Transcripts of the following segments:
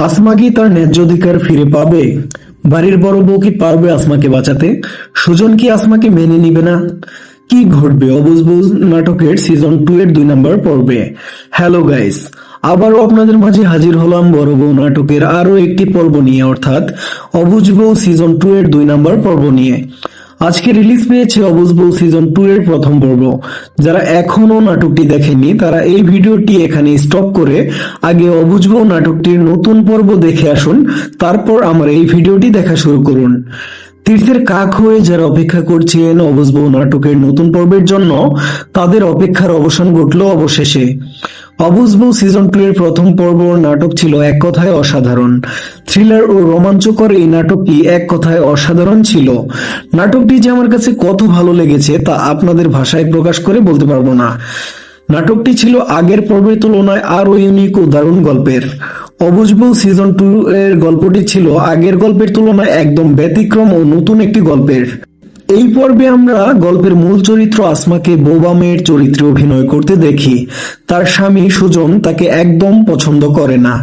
আসমা কি তার ন্যায্য অধিকার ফিরে পাবে? বাড়ির বড় বউ কি পারবে আসমাকে বাঁচাতে? সুজন কি আসমাকে মেনে নিবে না? কি ঘটবে অবুঝ বউ নাটকের সিজন 2 এর 2 নম্বর পর্বে? হ্যালো গাইস, আবারও আপনাদের মাঝে হাজির হলাম বড় বউ নাটকের আরো একটি পর্ব নিয়ে, অর্থাৎ অবুঝ বউ সিজন 2 এর 2 নম্বর পর্ব নিয়ে। আজকে রিলিজ পেয়েছে অবুঝ বউ সিজন 2 এর প্রথম পর্ব। যারা এখনো নাটকটি দেখেননি তারা এই ভিডিওটি এখানে স্টপ করে আগে অবুঝ বউ নাটকটির নতুন পর্ব দেখে আসুন, তারপর আমার এই ভিডিওটি দেখা শুরু করুন। তীর্থের কাক হয়ে যারা অপেক্ষা করছিলেন অবুঝ বউ নাটকের নতুন পর্বের জন্য, তাদের অপেক্ষার অবসান ঘটল অবশেষে। অবুঝ বউ সিজন 2 এর প্রথম পর্ব নাটক ছিল এক কথায় অসাধারণ। থ্রিলার ও রোমাঞ্চকর এই নাটকটি এক কথায় অসাধারণ ছিল। নাটকটি যে আমার কাছে কত ভালো লেগেছে তা আপনাদের ভাষায় প্রকাশ করে বলতে পারবো না। নাটকটি ছিল আগের পর্বের তুলনায় আরো ইউনিক ও দারুণ গল্পের। অবুঝ বউ সিজন 2 এর গল্পটি ছিল আগের গল্পের তুলনায় একদম ব্যতিক্রম ও নতুন একটি গল্পের। এই পর্বে আমরা গল্পের মূল চরিত্র আসমাকে বোবা মেয়ের চরিত্রে অভিনয় করতে দেখি। তার স্বামী সুজন তাকে একদম পছন্দ করে না।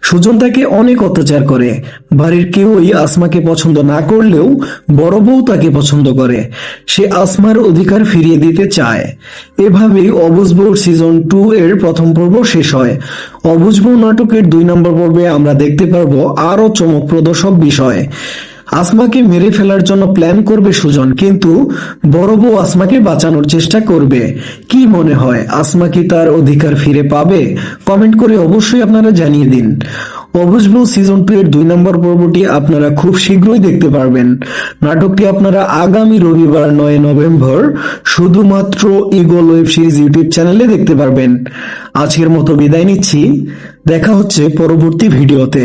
সুজন তাকে অনেক অত্যাচার করে। বাড়ির কেউই আসমাকে পছন্দ না করলেও বড় বউ তাকে পছন্দ করে। সে আসমার অধিকার ফিরিয়ে দিতে চায়। এভাবেই অবুঝ বউ সিজন 2 এর প্রথম পর্ব শেষ হয়। অবুঝ বউ নাটকের 2 নম্বর পর্বে আমরা দেখতে পারবো আরো চমকপ্রদ সব বিষয়। আসমাকে মেরে ফেলার জন্য প্ল্যান করবে সুজন, কিন্তু বড় বউ আসমাকে বাঁচানোর চেষ্টা করবে। কি মনে হয়, আসমা কি তার অধিকার ফিরে পাবে? কমেন্ট করে অবশ্যই আপনারা জানিয়ে দিন। অবুঝ বউ সিজন 2 এর 2 নম্বর পর্বটি আপনারা খুব শীঘ্রই দেখতে পারবেন। নাটকটি আপনারা আগামী রবিবার 9 নভেম্বর শুধুমাত্র ইগল ওয়েব সিরিজ ইউটিউব চ্যানেলে দেখতে পারবেন। আজকের মতো বিদায় নিচ্ছি, দেখা হচ্ছে পরবর্তী ভিডিওতে।